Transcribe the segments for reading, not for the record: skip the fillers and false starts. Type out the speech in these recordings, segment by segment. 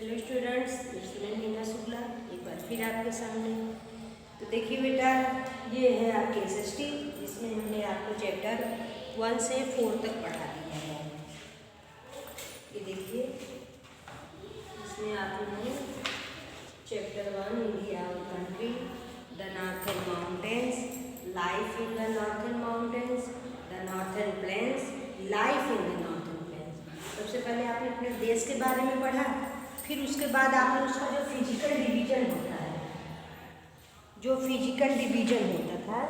Hello students, मैं मीना शुक्ला एक बार फिर आपके सामने। तो देखिए बेटा, ये है आपके एसएसटी जिसमें हमने आपको चैप्टर 1 से 4 तक पढ़ा दिया है। ये देखिए, इसमें आपने चैप्टर 1 इंडिया और country, the northern mountains, life in the northern mountains, the northern plains, life in the northern plains. सबसे पहले आपने अपने देश के बारे में पढ़ा, फिर उसके बाद आपने उसका जो फिजिकल डिवीजन होता है,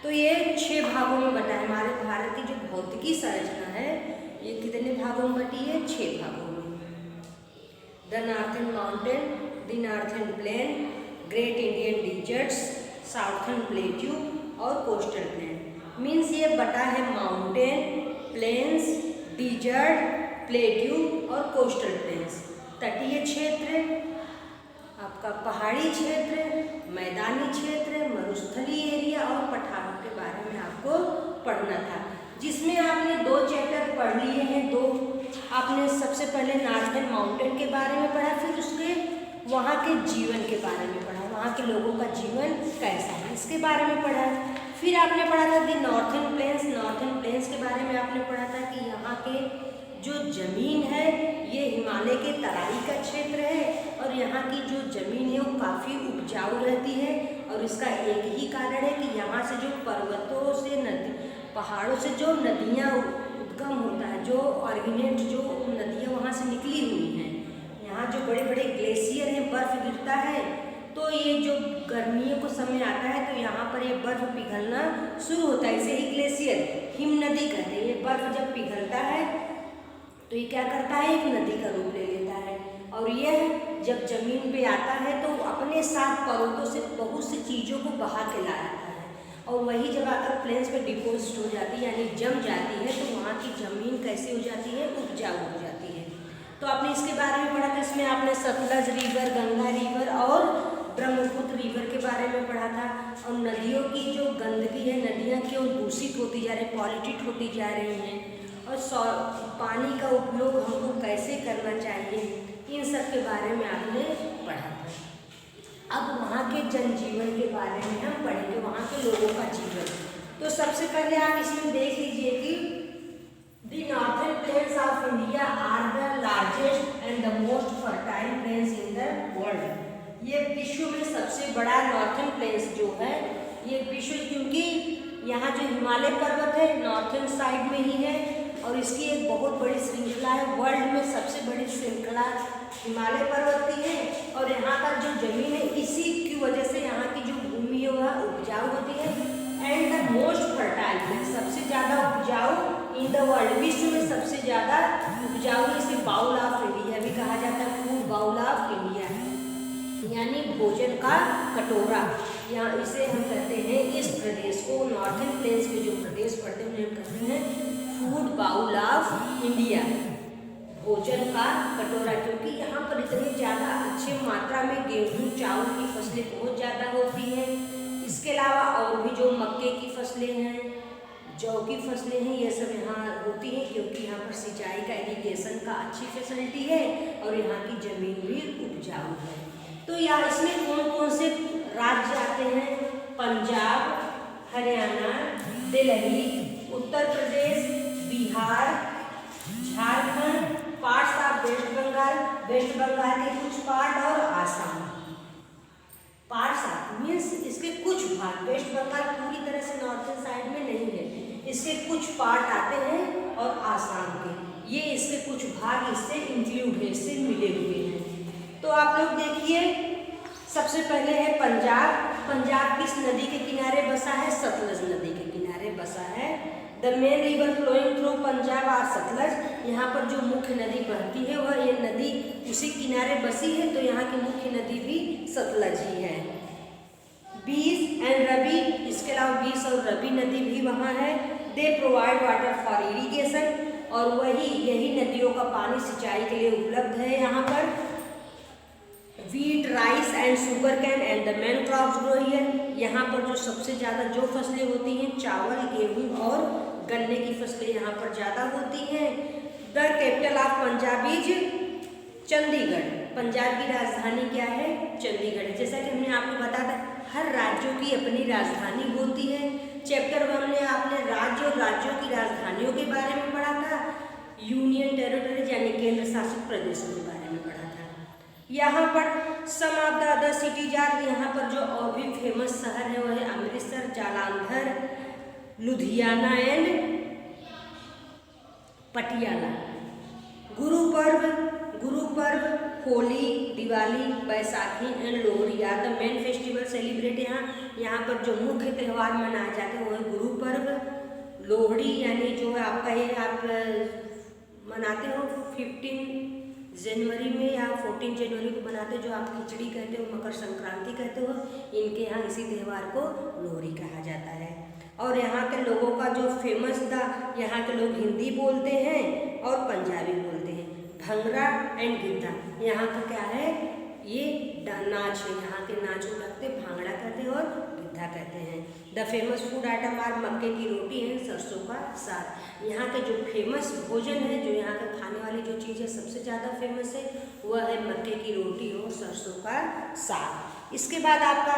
तो ये 6 भागों में बटा है। हमारे भारत की जो भौतिकी संरचना है ये कितने भागों में बटी है? 6 भागों में। The northern mountain, the northern plain, great Indian deserts, southern plateau और कोस्टल प्लेन। मीन्स ये बटा है माउंटेन, प्लेन्स, डिजर्ट, प्लेट्यू और कोस्टल प्लेन्स। तटीय क्षेत्र, आपका पहाड़ी क्षेत्र, मैदानी क्षेत्र, मरुस्थलीय एरिया और पठारों के बारे में आपको पढ़ना था, जिसमें आपने 2 चैप्टर पढ़ लिए हैं। आपने सबसे पहले नॉर्थर्न माउंटेन के बारे में पढ़ा, फिर उसके वहाँ के जीवन के बारे में पढ़ा, वहाँ के लोगों का जीवन कैसा है इसके बारे में पढ़ा। फिर आपने पढ़ा था दी नॉर्थर्न प्लेन्स। नॉर्थर्न प्लेन्स के बारे में आपने पढ़ा था कि यहाँ के जो ज़मीन है ये हिमालय के तराई का क्षेत्र है और यहाँ की जो ज़मीन है वो काफ़ी उपजाऊ रहती है। और इसका एक ही कारण है कि यहाँ से जो पर्वतों से पहाड़ों से जो नदियाँ उद्गम होता है, जो ऑर्गेनेट जो नदियाँ वहाँ से निकली हुई हैं, यहाँ जो बड़े बड़े ग्लेशियर हैं, बर्फ़ गिरता है, तो ये जो गर्मियों को समय आता है तो यहाँ पर ये बर्फ़ पिघलना शुरू होता है। इसे ही ग्लेशियर, हिम नदी कहते हैं। ये बर्फ़ जब पिघलता है तो ये क्या करता है? एक नदी का रूप ले लेता है और यह जब जमीन पे आता है तो अपने साथ पर्वतों से बहुत सी चीज़ों को बहा के ला आता है और वही जब आकर प्लेन्स पे डिपोजिट हो जाती है, यानी जम जाती है, तो वहाँ की ज़मीन कैसे हो जाती है? उपजाऊ हो जाती है। तो आपने इसके बारे में पढ़ा था। इसमें आपने सतलज रिवर, गंगा रिवर और ब्रह्मपुत्र रिवर के बारे में पढ़ा था। और नदियों की जो गंदगी है, नदियाँ क्यों दूषित होती जा रही, पॉल्यूटेड होती जा रही हैं, और पानी का उपयोग हमको कैसे करना चाहिए, इन सब के बारे में आपने पढ़ा था। अब वहाँ के जनजीवन के बारे में हम पढ़ेंगे, वहाँ के लोगों का जीवन। तो सबसे पहले आप इसमें देख लीजिए कि the northern plains of India are the largest and the most fertile plains in the world. ये विश्व में सबसे बड़ा नॉर्थर्न प्लेन्स जो है ये विश्व, क्योंकि यहाँ जो हिमालय पर्वत है नॉर्थर्न साइड में ही है और इसकी एक बहुत बड़ी श्रृंखला है। वर्ल्ड में सबसे बड़ी श्रृंखला हिमालय पर्वत की है और यहाँ का जो जमीन है इसी की वजह से यहाँ की जो भूमि है वह उपजाऊ होती है। एंड द मोस्ट फर्टाइल, सबसे ज़्यादा उपजाऊ इन द वर्ल्ड, विश्व में सबसे ज़्यादा उपजाऊ, इसे बाउल ऑफ इंडिया भी कहा जाता है, फूड बाउल ऑफ इंडिया, यानी भोजन का कटोरा। यहाँ इसे हम कहते हैं, इस प्रदेश को, नॉर्थर्न प्लेन्स के जो प्रदेश पड़ते हैं उन्हें हम कहते हैं फूड बाउल ऑफ इंडिया, भोजन का कटोरा, क्योंकि यहाँ पर इतनी ज़्यादा अच्छी मात्रा में गेहूँ चावल की फसलें बहुत ज़्यादा होती हैं। इसके अलावा और भी जो मक्के की फसलें हैं, जौ की फसलें हैं, ये सब यहाँ होती हैं, क्योंकि यहाँ पर सिंचाई का, इरिगेशन का अच्छी फैसिलिटी है और यहाँ की ज़मीन भी उपजाऊ है। तो यहाँ इसमें कौन कौन से राज्य आते हैं? Punjab, Haryana, Delhi, Uttar Pradesh, Bihar, Jharkhand, parts of West Bengal, West Bengal के कुछ पार्ट और आसाम। पार्ट्स ऑफ मीन्स इसके कुछ भाग, वेस्ट बंगाल पूरी तरह से नॉर्थर्न साइड में नहीं है, इसके कुछ पार्ट आते हैं और आसाम के, ये इसके कुछ भाग इससे इंक्लूड है, इससे मिले हुए हैं। तो आप लोग देखिए, सबसे पहले है पंजाब। पंजाब किस नदी के किनारे बसा है? सतलज नदी के किनारे बसा है। The main river flowing through Punjab are Sutlej. यहाँ पर जो मुख्य नदी बहती है वह ये नदी उसी किनारे बसी है, तो यहाँ की मुख्य नदी भी सतलज ही है। बीस एंड रवि, इसके अलावा बीस और रवि नदी भी वहाँ है। They provide water for irrigation, और यही नदियों का पानी सिंचाई के लिए उपलब्ध है यहाँ पर। Wheat, rice and sugar cane and the main crops grow here. यहाँ पर जो सबसे ज़्यादा जो फसलें होती हैं, चावल, गेहूँ और गन्ने की फसलें यहाँ पर ज़्यादा होती हैं। The capital of Punjab is Chandigarh, Punjab की राजधानी क्या है? चंडीगढ़। जैसा कि हमने आपको बताया था, हर राज्यों की अपनी राजधानी होती है। चैप्टर 1 में आपने राज्य और राज्यों की राजधानियों के बारे में पढ़ा था, यूनियन टेरिटरीज यानी केंद्र शासित प्रदेशों के बारे में पढ़ा था। यहाँ पर some of the other cities are, यहाँ पर जो और भी फेमस शहर है वो है Amritsar, Jalandhar, Ludhiana and Patiala. Guru Parv, Holi, Diwali, Baisakhi and Lohri are the main festival celebrate. यहाँ पर जो मुख्य त्यौहार मनाए जाते हैं वो है गुरु पर्व, लोहड़ी यानी जो है आपका ये आप मनाते हो 15 जनवरी में या 14 जनवरी को मनाते हो, जो आप खिचड़ी कहते हो, मकर संक्रांति कहते हो, इनके यहाँ इसी त्यौहार को लोहड़ी कहा जाता है। और यहाँ के लोगों का जो फेमस था, यहाँ के लोग हिंदी बोलते हैं और पंजाबी बोलते हैं। भंगड़ा एंड गिद्धा यहाँ का क्या है? ये नाच है। यहाँ के नाच को कहते भांगड़ा कहते हैं और गिद्धा कहते हैं। The famous food item are मक्के की रोटी एंड सरसों का साग। यहाँ के जो फेमस भोजन है, जो यहाँ का खाने वाली जो चीज़ है सबसे ज़्यादा फेमस है, वह है मक्के की रोटी और सरसों का साग। इसके बाद आपका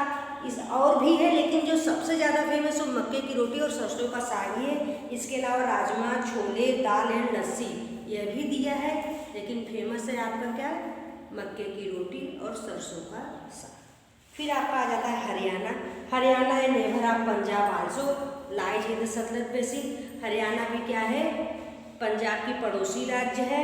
इस और भी है, लेकिन जो सबसे ज़्यादा फेमस है मक्के की रोटी और सरसों का साग ही है। इसके अलावा राजमा, छोले, दाल एंड लस्सी यह भी दिया है, लेकिन फेमस है आपका क्या? मक्के की रोटी और सरसों का साग। फिर आपका आ जाता है हरियाणा। हरियाणा है neighbour of Punjab also lies in the Sutlej basin. Haryana भी क्या है? पंजाब की पड़ोसी राज्य है।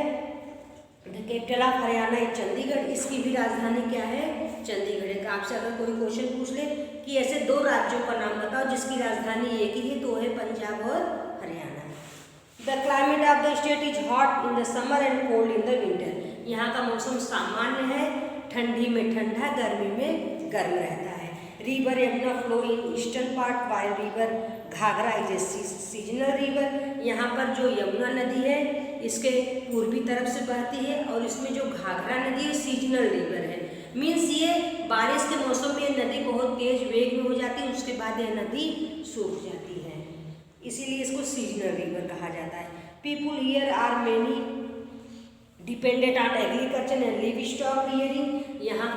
द कैपिटल ऑफ हरियाणा है चंडीगढ़। इसकी भी राजधानी क्या है? चंडीगढ़ है। आपसे अगर कोई क्वेश्चन पूछ ले कि ऐसे दो राज्यों का नाम बताओ जिसकी राजधानी एक ही है, तो है पंजाब और Haryana. The climate of the state is hot in the summer and cold in the winter. यहाँ का मौसम सामान्य है, ठंडी में ठंडा, गर्मी में गर्म रहता है। River Yamuna flow in eastern part while river Ghaghara is a seasonal river. यहाँ पर जो यमुना नदी है इसके पूर्वी तरफ से बहती है और इसमें जो घाघरा नदी है सीजनल रिवर है। मीन्स ये बारिश के मौसम में ये नदी बहुत तेज वेग में हो जाती है, उसके बाद यह नदी सूख जाती है, इसीलिए इसको सीजनल रिवर कहा जाता है। People here are many dependent on agriculture and livestock rearing. यहाँ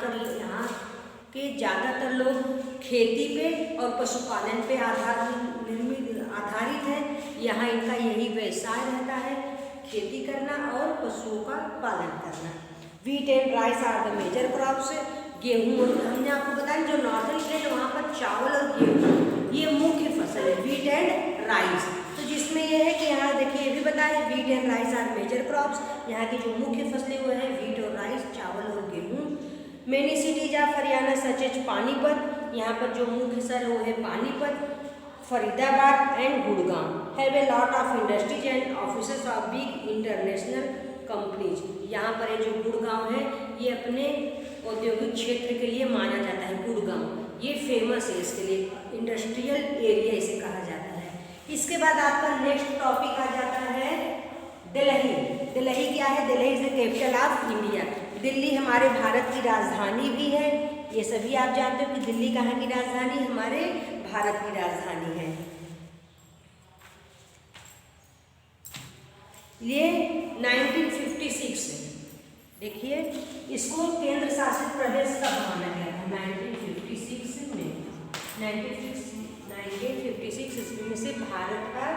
के ज़्यादातर लोग खेती पे और पशुपालन पे आधारित है। यहाँ इनका यही व्यवसाय रहता है, खेती करना और पशुओं का पालन करना। Wheat and rice are the major crops. गेहूँ, और हमने आपको बताया जो नॉर्दर्न स्टेट है वहाँ पर चावल और गेहूँ ये मुख्य फसल है, व्हीट एंड राइस। तो जिसमें यह है कि यहाँ देखिए ये भी बताया wheat and rice are major crops. यहाँ की जो मुख्य फसलें वो है व्हीट और राइस, चावल और गेहूँ। Many cities of Haryana such as Panipat. यहाँ पर जो मुख्य शहर है वो है Panipat, Faridabad and Gurgaon. Have a lot of industries and offices of big international companies. यहाँ पर ये जो गुड़गांव है ये अपने औद्योगिक क्षेत्र के लिए माना जाता है। गुड़गांव ये फेमस है, इसके लिए इंडस्ट्रियल एरिया इसे कहा जाता है। इसके बाद आपका नेक्स्ट टॉपिक आ जाता है दिल्ली। दिल्ली क्या है? Delhi is the capital of India. Delhi हमारे भारत की राजधानी भी है। ये सभी आप जानते हो कि दिल्ली कहाँ की राजधानी? हमारे भारत की राजधानी है। ये 1956 है। देखिए इसको केंद्र शासित प्रदेश कब माना गया था? 1956 में। 1956 ईस्वी में से भारत का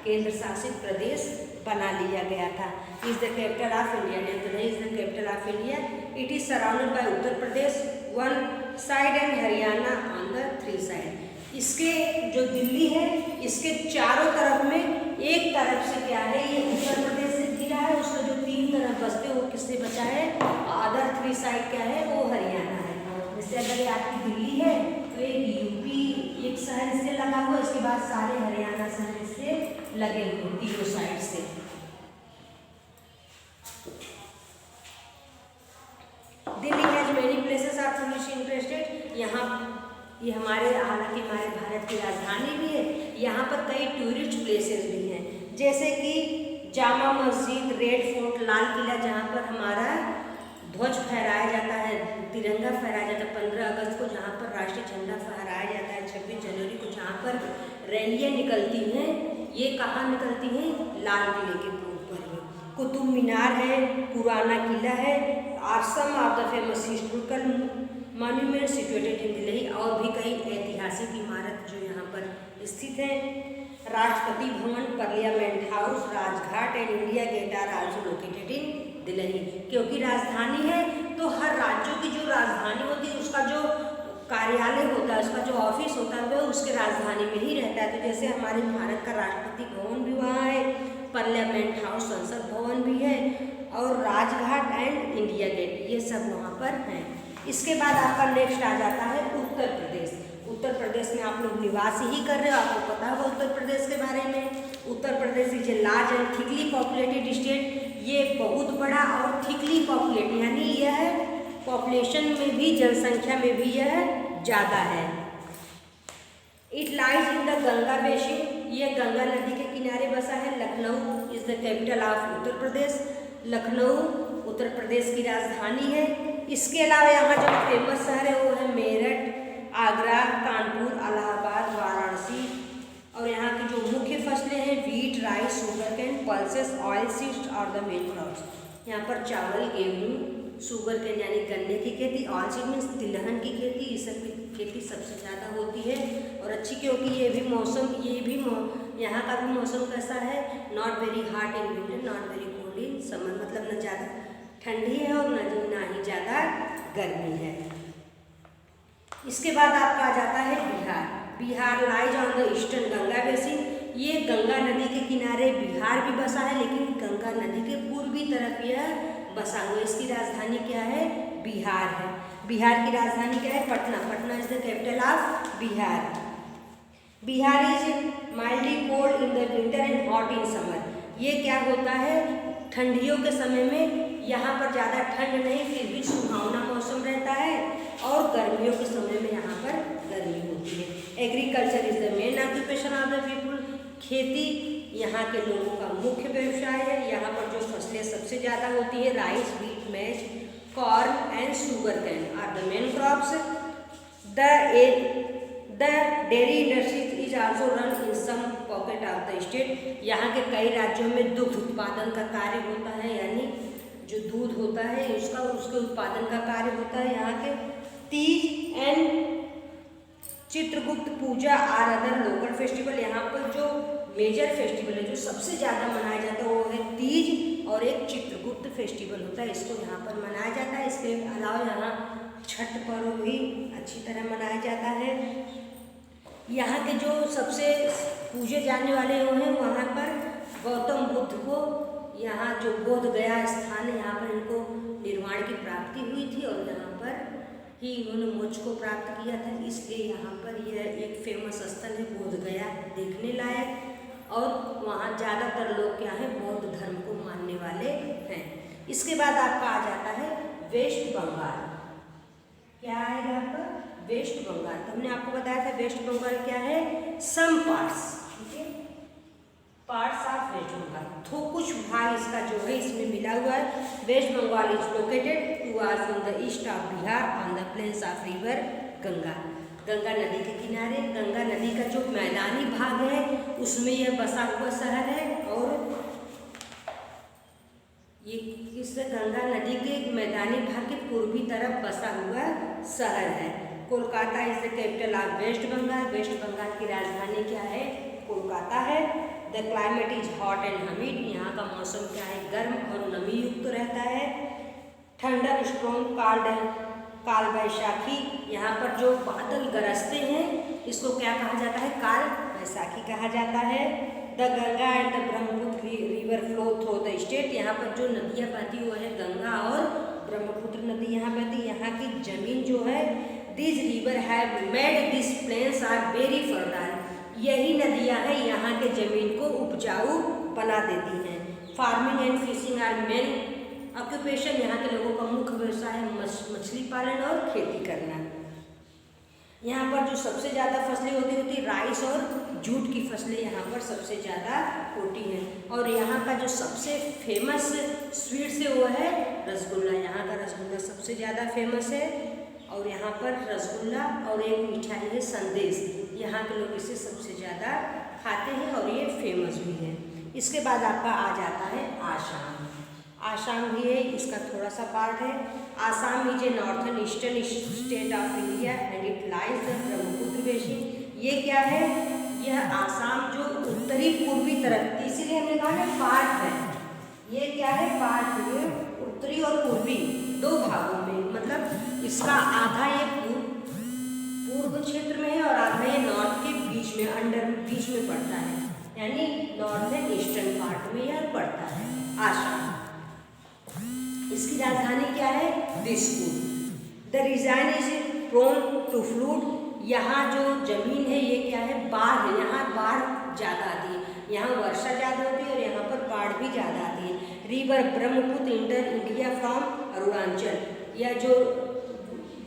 केंद्र शासित प्रदेश बना लिया गया था। Is the capital of India. Delhi is the capital of India. It is surrounded by Uttar Pradesh one side and Haryana on the three side. इसके जो दिल्ली है इसके चारों तरफ में एक तरफ से क्या है ये उत्तर प्रदेश से घिरा है, उसका जो तीन तरफ बसते वो किससे बचा है? अदर थ्री साइड क्या है? वो हरियाणा है। जैसे अगर ये आपकी दिल्ली है तो एक यूपी एक शहर इससे लगा हुआ, इसके बाद सारे हरियाणा शहर इससे लगे हुए तीनों साइड से। Delhi has many places of tourist interested. यहाँ ये हालांकि हमारे भारत की राजधानी भी है, यहाँ पर कई टूरिस्ट प्लेसेस भी हैं, जैसे कि जामा मस्जिद, रेड फोर्ट, लाल किला, जहाँ पर हमारा ध्वज फहराया जाता है, तिरंगा फहराया जाता है 15 अगस्त को, जहाँ पर राष्ट्रीय झंडा फहराया जाता है 26 जनवरी को, जहाँ पर रैलियाँ निकलती हैं। ये कहाँ निकलती हैं? लाल किले के ऊपर में। कुतुब मीनार है, पुराना किला है, are some of the famous historical monument situated in Delhi. और भी कई ऐतिहासिक इमारत जो यहाँ पर स्थित हैं। Rashtrapati Bhavan, Parliament House, Rajghat and India Gate are also located in Delhi. क्योंकि राजधानी है तो हर राज्यों की जो राजधानी होती है उसका जो कार्यालय होता है, उसका जो ऑफिस होता है वो उसके राजधानी में ही रहता है। तो जैसे हमारे भारत का राष्ट्रपति भवन भी वहाँ है, पार्लियामेंट हाउस संसद भवन भी है, और राजघाट एंड इंडिया गेट ये सब वहाँ पर हैं। इसके बाद आपका नेक्स्ट आ जाता है उत्तर प्रदेश। उत्तर प्रदेश में आप लोग निवास ही कर रहे हो, आपको पता होगा उत्तर प्रदेश के बारे में। Uttar Pradesh is a large and thickly populated state. ये बहुत बड़ा और थिकली पॉपुलेटेड, यानी यह पॉपुलेशन में भी, जनसंख्या में भी यह ज़्यादा है। It lies in the Ganga basin. ये गंगा नदी के किनारे बसा है। Lucknow is the capital of Uttar Pradesh. Lucknow Uttar Pradesh की राजधानी है। इसके अलावा यहाँ जो फेमस शहर है वो है मेरठ, आगरा, कानपुर, इलाहाबाद, वाराणसी। और यहाँ की जो मुख्य फसलें हैं wheat, rice, sugarcane, pulses, oil seeds और द मेन क्रॉप्स। यहाँ पर चावल, गेहूँ, शुगर केन यानी गन्ने की खेती, ऑयल सीड मीन्स तिलहन की खेती, ये सब की खेती सबसे ज़्यादा होती है और अच्छी, क्योंकि ये भी मौसम, यहाँ का भी मौसम कैसा है, not very hot in winter, not very cold in summer, मतलब न ज़्यादा ठंडी है और ना ही ज़्यादा गर्मी है। इसके बाद आपका आ जाता है Bihar. Bihar lies on the eastern Ganga basin. ये गंगा नदी के किनारे बिहार भी बसा है, लेकिन गंगा नदी के पूर्वी तरफ यह बसा हुआ। इसकी राजधानी क्या है, बिहार है। बिहार की राजधानी क्या है, Patna. Patna is the capital of Bihar. Bihar is mildly cold in the winter and hot in summer. ये क्या होता है, ठंडियों के समय में यहाँ पर ज़्यादा ठंड नहीं, फिर भी सुहावना मौसम रहता है, और गर्मियों के समय में यहाँ पर गर्मी होती है। Agriculture is the main occupation of the people. खेती यहाँ के लोगों का मुख्य व्यवसाय है। यहाँ पर जो फसलें सबसे ज़्यादा होती है, rice, wheat, maize, corn and sugarcane are the main crops. The dairy industry is also run in some pocket of the state. यहाँ के कई राज्यों में दुग्ध उत्पादन का कार्य होता है, यानी जो दूध होता है उसके उत्पादन का कार्य होता है। यहाँ के Teej and Chitragupta Puja are other local festival. यहाँ पर जो मेजर फेस्टिवल है, जो सबसे ज़्यादा मनाया जाता है, वो है तीज और एक चित्रगुप्त फेस्टिवल होता है, इसको यहाँ पर मनाया जाता है। इसके अलावा यहाँ छठ पर्व भी अच्छी तरह मनाया जाता है। यहाँ के जो सबसे पूजे जाने वाले हैं वहाँ पर गौतम बुद्ध को, यहाँ जो बोध गया स्थान है, यहाँ पर इनको निर्वाण की प्राप्ति हुई थी और यहाँ पर ही इन्होंने मोक्ष को प्राप्त किया था। इसलिए यहाँ पर यह एक फेमस स्थल है बोध गया, देखने लायक। और वहाँ ज़्यादातर लोग क्या है, बौद्ध धर्म को मानने वाले हैं। इसके बाद आपका आ जाता है वेस्ट बंगाल। क्या आएगा आपका, वेस्ट बंगाल। तो हमने आपको बताया था वेस्ट बंगाल क्या है, सम पार्ट्स, ठीक है, पार्ट्स ऑफ वेस्ट बंगाल। तो कुछ भाग इसका जो है इसमें मिला हुआ है। West Bengal is located towards in the east of Bihar on the plains of river Ganga. Ganga नदी के किनारे, गंगा नदी का जो मैदानी भाग है उसमें यह बसा हुआ शहर है। और ये इस गंगा नदी के मैदानी भाग के पूर्वी तरफ बसा हुआ शहर है। Kolkata is the capital of West Bengal. West Bengal की राजधानी क्या है, कोलकाता है। The climate is hot and humid. यहाँ का मौसम क्या है, गर्म और नमी युक्त रहता है। थंडर स्टॉर्म काल बैसाखी, यहाँ पर जो बादल गरजते हैं इसको क्या कहा जाता है, काल बैसाखी कहा जाता है। The Ganga and the Brahmaputra river flow through the state. यहाँ पर जो नदियाँ बहती वो है गंगा और ब्रह्मपुत्र नदी यहाँ बहती। यहाँ की जमीन जो है, this river have made this plains are very fertile. यही नदियाँ हैं यहाँ के जमीन को उपजाऊ बना देती हैं। Farming and fishing are main occupation. यहाँ के लोगों का मुख्य व्यवसाय है मछली पालन और खेती करना। यहाँ पर जो सबसे ज़्यादा फसलें होती राइस और जूट की फसलें यहाँ पर सबसे ज़्यादा होती हैं। और यहाँ का जो सबसे फेमस स्वीट्स है वो है रसगुल्ला। यहाँ का रसगुल्ला सबसे ज़्यादा फेमस है। और यहाँ पर रसगुल्ला और एक मिठाई है संदेश, यहाँ के लोग इसे सबसे ज़्यादा खाते हैं और ये फेमस भी है। इसके बाद आपका आ जाता है आसाम। आसाम भी है, इसका थोड़ा सा पार्ट है। Assam is a northern eastern state of India and it lies the Brahmaputra basin. ये क्या है, यह आसाम जो उत्तरी पूर्वी तरफ, इसीलिए हमने कहा ना पार्ट है, ये क्या है पार्ट है, उत्तरी और पूर्वी दो भागों में, मतलब इसका आधा ये पूर्व क्षेत्र में है और आधा ये नॉर्थ के बीच में बीच में पड़ता है, यानी नॉर्थन ईस्टर्न पार्ट में यह पड़ता है आसाम। इसकी राजधानी क्या है, Dispur. The region is prone to flood. यहाँ जो जमीन है ये क्या है, बाढ़ है, यहाँ बाढ़ ज़्यादा आती है, यहाँ वर्षा ज़्यादा होती है और यहाँ पर बाढ़ भी ज़्यादा आती है। River Brahmaputra inter India from Arunachal. यह जो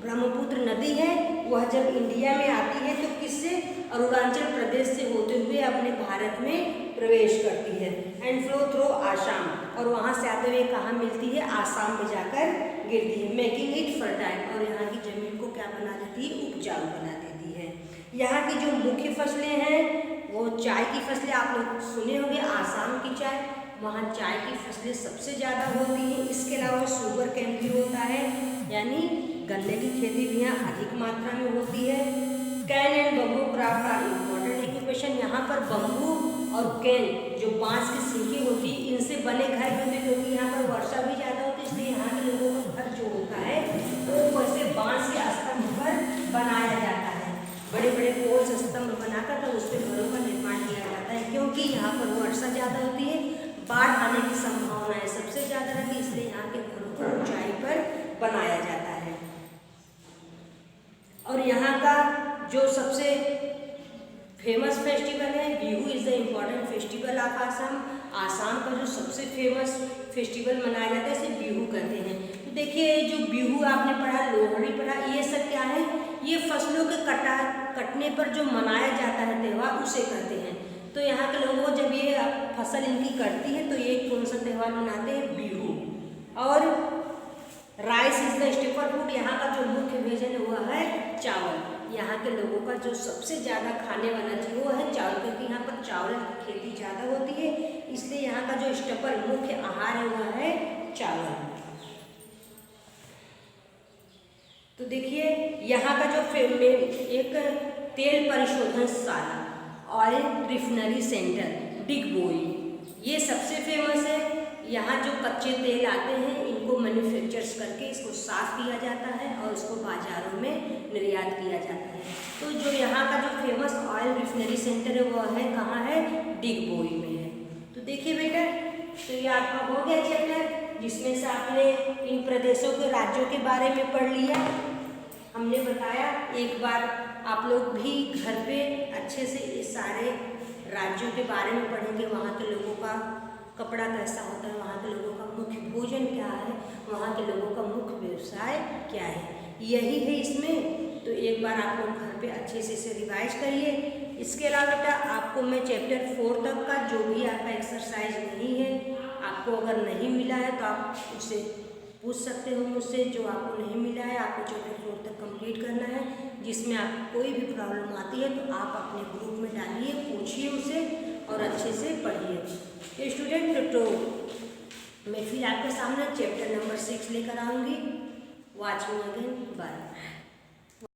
ब्रह्मपुत्र नदी है वह जब इंडिया में आती है तो किससे, अरुणाचल प्रदेश से होते हुए अपने भारत में प्रवेश करती है एंड फ्लो थ्रू आसाम, और वहाँ से आते हुए कहाँ मिलती है, आसाम में जाकर गिरती है, मेकिंग इट फर्टाइल, और यहाँ की जमीन को क्या बना देती है, उपजाऊ बना देती है। यहाँ की जो मुख्य फसलें हैं वो चाय की फसलें, आप लोग सुने होंगे आसाम की चाय, वहाँ चाय की फसलें सबसे ज़्यादा होती हैं। इसके अलावा शुगर केन भी होता है, यानी गन्ने की खेती भी यहाँ अधिक मात्रा में होती है। Cane and bamboo craft are important occupation. यहाँ पर बम्बू और कैन जो बांस की सीखें होती है इनसे बने घर भी होते हैं, क्योंकि यहाँ पर वर्षा भी ज़्यादा होती है, इसलिए यहाँ के लोगों का घर जो होता है वो वैसे बांस के स्तंभ पर बनाया जाता है, बड़े बड़े पोल्स स्तंभ बनाकर तो उस पर घरों का निर्माण किया जाता है, क्योंकि यहाँ पर वर्षा ज़्यादा होती है, बाढ़ आने की संभावना है सबसे ज़्यादा रहती है, इसलिए यहाँ के घरों को ऊंचाई पर बनाया जाता है। और यहाँ का जो सबसे फेमस फेस्टिवल है Bihu is the important festival of Assam. Assam का जो सबसे फेमस फेस्टिवल मनाया जाता है इसे बिहू कहते हैं। तो देखिए जो बिहू आपने पढ़ा, लोहड़ी पढ़ा, ये सब क्या है, ये फसलों के कटने पर जो मनाया जाता है त्यौहार उसे कहते हैं। तो यहाँ के लोगों जब ये फसल इनकी कटती है तो ये कौन सा त्यौहार मनाते हैं, बिहू। और rice is the staple food. यहाँ का जो मुख्य भोजन है वह है चावल। यहाँ के लोगों का जो सबसे ज़्यादा खाने वाला चीज़ वो है चावल, क्योंकि यहाँ पर चावल की खेती ज़्यादा होती है, इसलिए यहाँ का जो स्टेपल मुख्य आहार है वह है चावल। तो देखिए यहाँ का जो एक तेल परिशोधनशाला, ऑयल रिफाइनरी सेंटर डिगबोई, ये सबसे फेमस है। यहाँ जो कच्चे तेल आते हैं इनको मैन्युफैक्चर्स करके इसको साफ किया जाता है और इसको बाज़ारों में निर्यात किया जाता है। तो जो यहाँ का जो फेमस ऑयल रिफाइनरी सेंटर है वह है कहाँ है, डिगबोई में है। तो देखिए बेटा, तो ये आपका हो गया चैप्टर, जिसमें से आपने इन प्रदेशों के राज्यों के बारे में पढ़ लिया। हमने बताया एक बार आप लोग भी घर पे अच्छे से इस सारे राज्यों के बारे में पढ़ेंगे, वहाँ के लोगों का कपड़ा कैसा होता है, वहाँ के लोगों का मुख्य भोजन क्या है, वहाँ के लोगों का मुख्य व्यवसाय क्या है, यही है इसमें। तो एक बार आप लोग घर पे अच्छे से इसे रिवाइज करिए। इसके अलावा बेटा आपको मैं चैप्टर 4 तक का जो भी आपका एक्सरसाइज नहीं है, आपको अगर नहीं मिला है तो आप उससे पूछ सकते हो मुझसे, जो आपको नहीं मिला है आपको चैप्टर 4 तक कंप्लीट करना है। जिसमें आपको कोई भी प्रॉब्लम आती है तो आप अपने ग्रुप में डालिए, पूछिए उसे और अच्छे से पढ़िए। स्टूडेंट, तो मैं फिर आपके सामने चैप्टर नंबर 6 लेकर आऊँगी। Watch me again, bye.